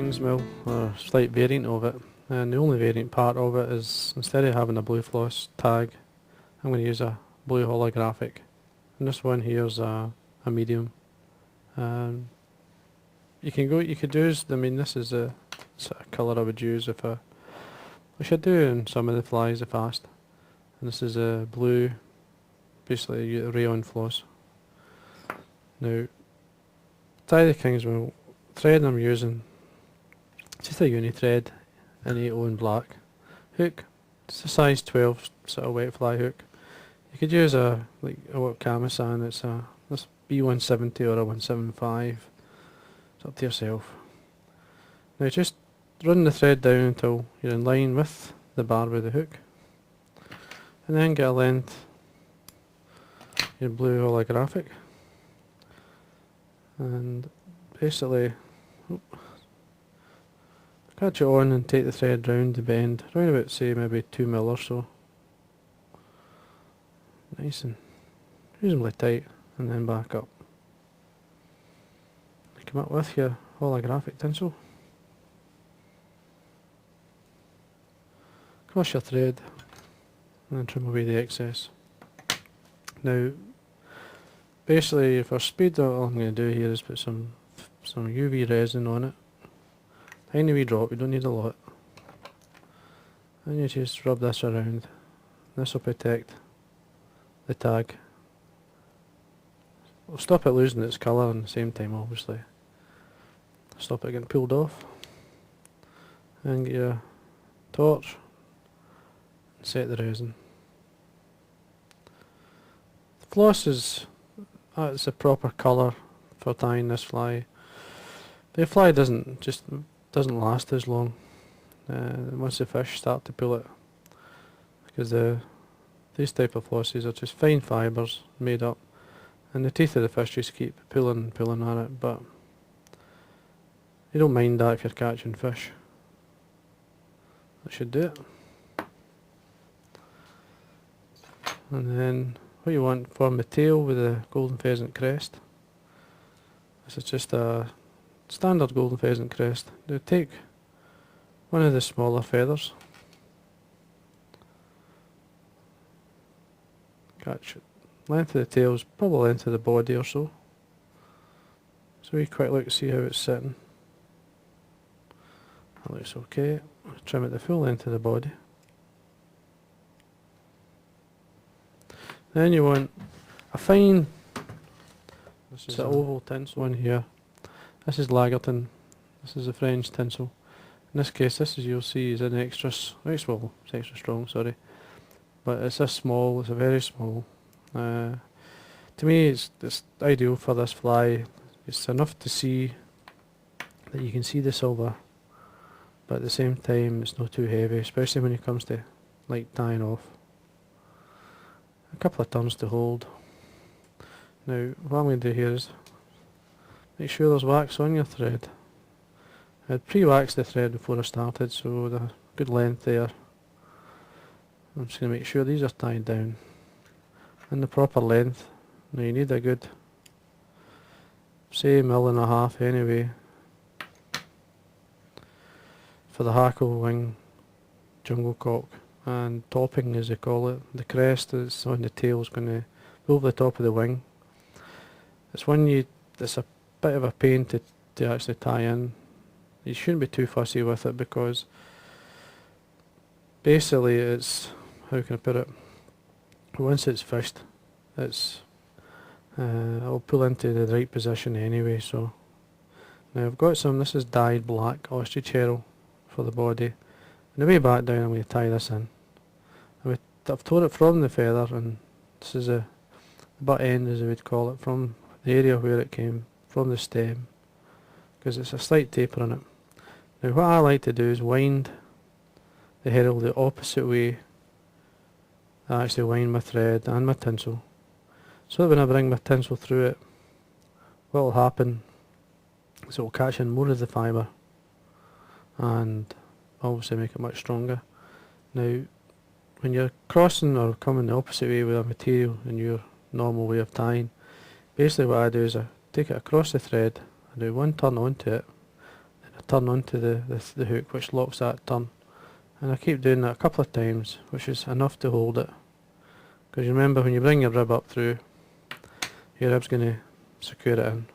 Kingsmill, or a slight variant of it, and the only variant part of it is instead of having a blue floss tag, I'm going to use a blue holographic, and this one here's a medium. You could use, I mean this is the sort of colour I would use if which I do in some of the flies the fast, and this is a blue, basically a rayon floss. Now, tie the Kingsmill thread I'm using, just a uni thread in 8/0 in black. Hook, it's a size 12 sort of wet fly hook. You could use a Kamasan, it's this B170 or a 175. It's up to yourself. Now just run the thread down until you're in line with the barb of the hook, and then get a length, your blue holographic, and basically catch it on and take the thread round the bend, round about say maybe 2mm or so, nice and reasonably tight, and then back up. Come up with your holographic tinsel, cross your thread, and then trim away the excess. Now basically for speed, all I'm going to do here is put some UV resin on it. Tiny wee drop, you don't need a lot. And you just rub this around. This will protect the tag. It'll stop it losing its colour at the same time, obviously. Stop it getting pulled off. And get your torch and set the resin. The floss is it's a proper colour for tying this fly. The fly doesn't last as long once the fish start to pull it, because these type of flosses are just fine fibres made up, and the teeth of the fish just keep pulling on it, but you don't mind that if you're catching fish. That should do it. And then what you want, form the tail with the golden pheasant crest. This is just a standard golden pheasant crest. Now take one of the smaller feathers, catch it. Length of the tail is probably length of the body or so. So we quick look to see how it's sitting. That looks okay. Trim it the full length of the body. Then you want a fine sort of oval tinsel one here. This is Lagerton. This is a French tinsel. In this case, this, as you'll see, is an extra, well, it's extra strong, sorry. But it's a small, it's a very small. To me, it's ideal for this fly. It's enough to see that you can see the silver, but at the same time, it's not too heavy, especially when it comes to like tying off. A couple of turns to hold. Now, what I'm going to do here is make sure there's wax on your thread. I had pre-waxed the thread before I started, so the good length there. I'm just going to make sure these are tied down in the proper length. Now you need a good, say, 1.5mm anyway, for the Hackle wing jungle cock. And topping, as they call it, the crest that's on the tail is going to go over the top of the wing. It's a bit of a pain to actually tie in. You shouldn't be too fussy with it, because basically it's, how can I put it, once it's fished, it'll pull into the right position anyway. So now I've got this is dyed black ostrich herring for the body, and the way back down I'm going to tie this in. I've tore it from the feather, and this is the butt end, as I would call it, from the area where it came from the stem, because it's a slight taper in it. Now what I like to do is wind the herring the opposite way I actually wind my thread and my tinsel, so that when I bring my tinsel through it, what will happen is it will catch in more of the fibre and obviously make it much stronger. Now when you're crossing or coming the opposite way with a material in your normal way of tying, basically what I do is I take it across the thread, I do one turn onto it, then I turn onto the hook, which locks that turn. And I keep doing that a couple of times, which is enough to hold it. Because you remember when you bring your rib up through, your rib's going to secure it in.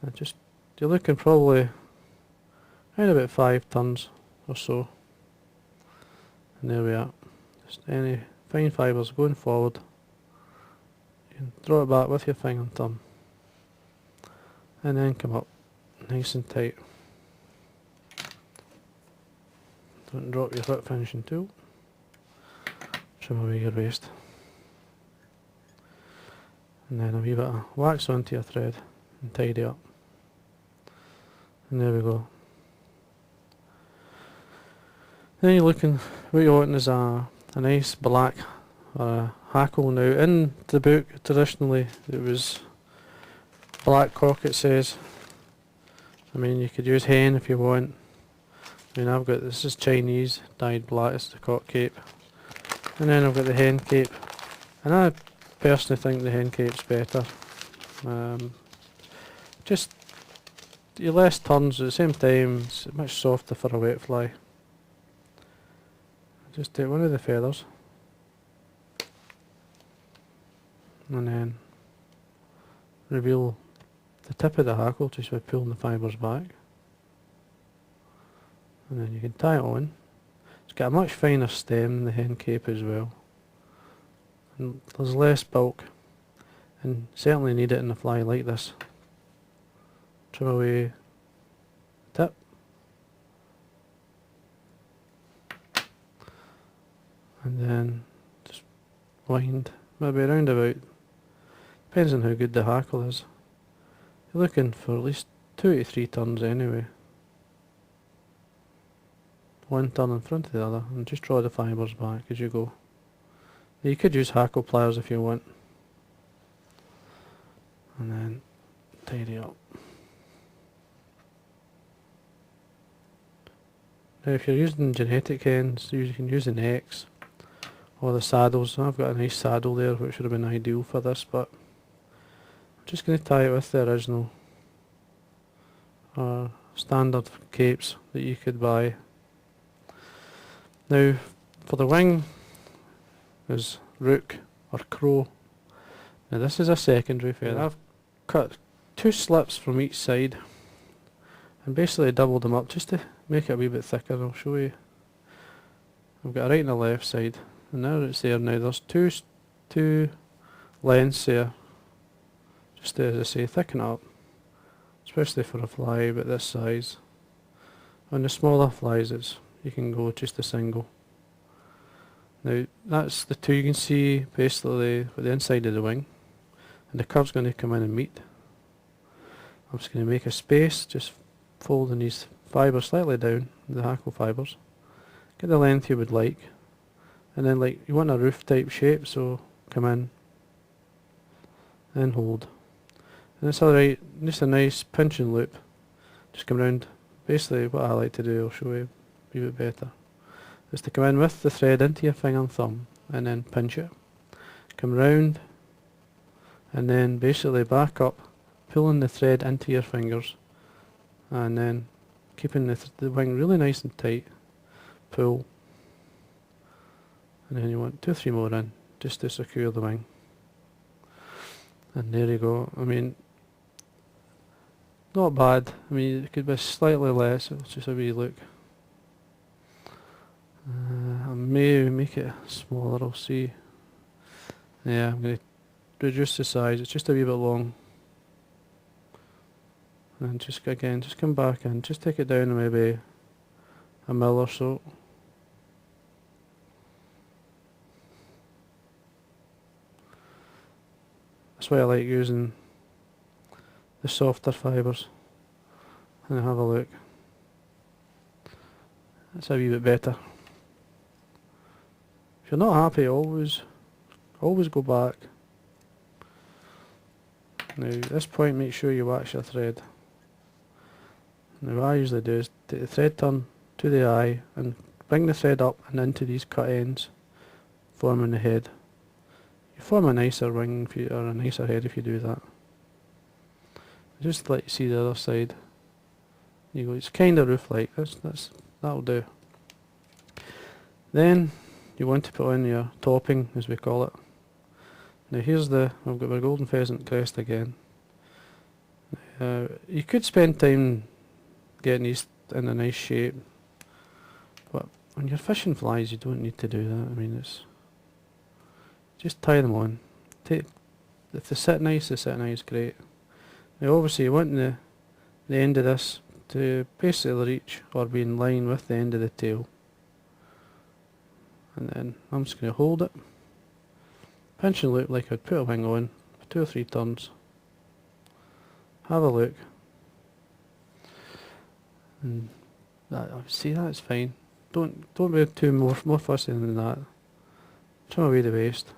And you're looking probably around about 5 turns or so. And there we are. Just any fine fibres going forward. You can throw it back with your finger and thumb. And then come up nice and tight. Don't drop your foot finishing tool. Trim away your waste. And then a wee bit of wax onto your thread and tidy up. And there we go. Then you're looking, what you want is a nice black or a hackle. Now in the book traditionally it was black cock, it says. I mean, you could use hen if you want. I mean, this is Chinese dyed black, it's the cock cape. And then I've got the hen cape. And I personally think the hen cape's better. Just your less turns at the same time, it's much softer for a wet fly. Just take one of the feathers and then reveal the tip of the hackle just by pulling the fibres back, and then you can tie it on. It's got a much finer stem than the hen cape as well, and there's less bulk, and certainly need it in a fly like this. Trim away the tip. And then just wind, maybe around about, depends on how good the hackle is. You're looking for at least 2 to 3 turns anyway. One turn in front of the other, and just draw the fibres back as you go. Now you could use hackle pliers if you want. And then tidy up. Now if you're using genetic hens, you can use the necks or the saddles. I've got a nice saddle there which would have been ideal for this, but I'm just going to tie it with the original or standard capes that you could buy. Now for the wing is rook or crow. Now this is a secondary feather. I've cut 2 slips from each side and basically doubled them up just to make it a wee bit thicker. I'll show you. I've got a right and a left side. And now it's there now, there's two lengths there, just to, as I say, thicken it up, especially for a fly about this size. On the smaller flies you can go just a single. Now that's the 2 you can see basically with the inside of the wing, and the curve's going to come in and meet. I'm just going to make a space, just folding these fibres slightly down, the hackle fibres, get the length you would like. And then like you want a roof type shape, so come in and hold. And it's alright, just a nice pinch and loop. Just come round. Basically what I like to do, I'll show you a wee bit better, is to come in with the thread into your finger and thumb and then pinch it. Come round and then basically back up, pulling the thread into your fingers and then keeping the wing really nice and tight. Pull. And then you want 2 or 3 more in, just to secure the wing. And there you go. I mean, not bad. I mean, it could be slightly less, it's just a wee look. I may make it smaller, I'll see. Yeah, I'm going to reduce the size, it's just a wee bit long. And just again, just come back in, just take it down maybe a mil or so. That's why I like using the softer fibres. And have a look. That's a wee bit better. If you're not happy, always go back. Now at this point make sure you wax your thread. Now what I usually do is take the thread turn to the eye and bring the thread up and into these cut ends, forming the head. You form a nicer wing or a nicer head if you do that. Just let you see the other side. You go, it's kind of roof-like. That'll do. Then you want to put on your topping, as we call it. Now here's I've got my golden pheasant crest again. You could spend time getting these in a nice shape, but when you're fishing flies you don't need to do that. I mean, it's just tie them on. If they sit nice, great. Now obviously you want the end of this to basically reach or be in line with the end of the tail. And then I'm just going to hold it, pinch and loop like I'd put a wing on for 2 or 3 turns. Have a look. And see, that's fine. Don't be too more fussy than that. Trim away the waste.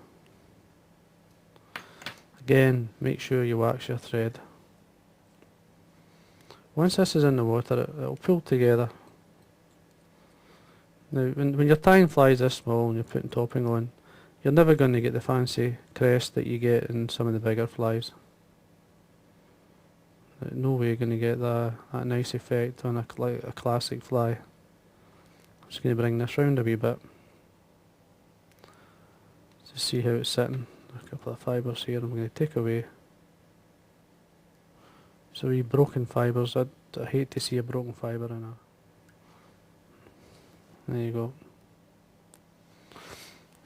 Again, make sure you wax your thread. Once this is in the water, it'll pull together. Now, when you're tying flies this small and you're putting topping on, you're never going to get the fancy crest that you get in some of the bigger flies. No way you're going to get that nice effect on a classic fly. I'm just going to bring this round a wee bit to see how it's sitting. A couple of fibres here I'm going to take away. So wee broken fibres, I hate to see a broken fibre in a... There you go.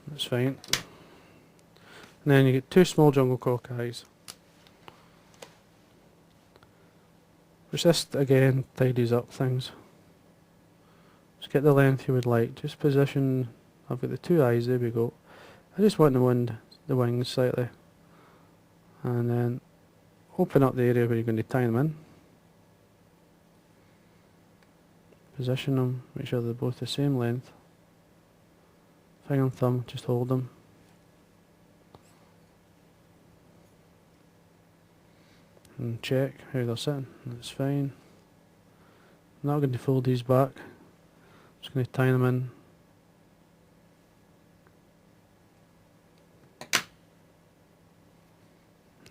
That's fine. And then you get 2 small jungle cock eyes, which this again tidies up things. Just get the length you would like. Just position. I've got the 2 eyes. There we go. I just want to wind the wings slightly, and then open up the area where you're going to tie them in. Position them. Make sure they're both the same length. Finger and thumb. Just hold them. And check how they're sitting. That's fine. I'm not going to fold these back. Just going to tie them in.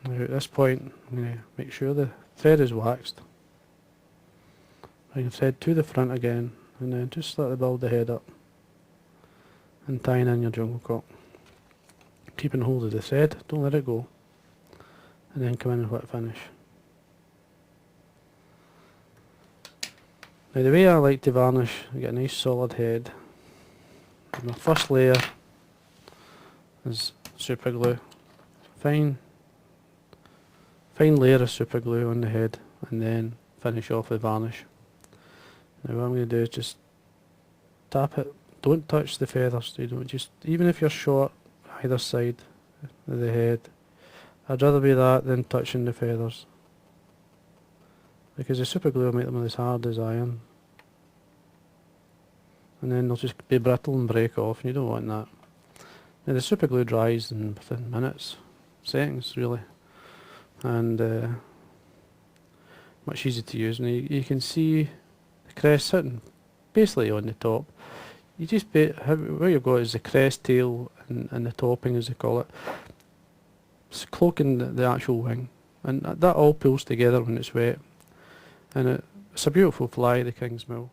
Now at this point I'm going to make sure the thread is waxed. Bring the thread to the front again, and then just slightly build the head up and tying in your jungle cock. Keeping hold of the thread, don't let it go, and then come in and whip finish. Now the way I like to varnish, I get a nice solid head. My first layer is super glue. Fine layer of super glue on the head, and then finish off with varnish. Now what I'm going to do is just tap it. Don't touch the feathers. You don't just, even if you're short either side of the head, I'd rather be that than touching the feathers, because the super glue will make them as hard as iron, and then they'll just be brittle and break off, and you don't want that. Now the super glue dries in within minutes, seconds really, and much easier to use. And you can see the crest sitting basically on the top. You just what you've got is the crest tail and the topping, as they call it. It's cloaking the actual wing, and that all pulls together when it's wet. And it's a beautiful fly, the Kingsmill.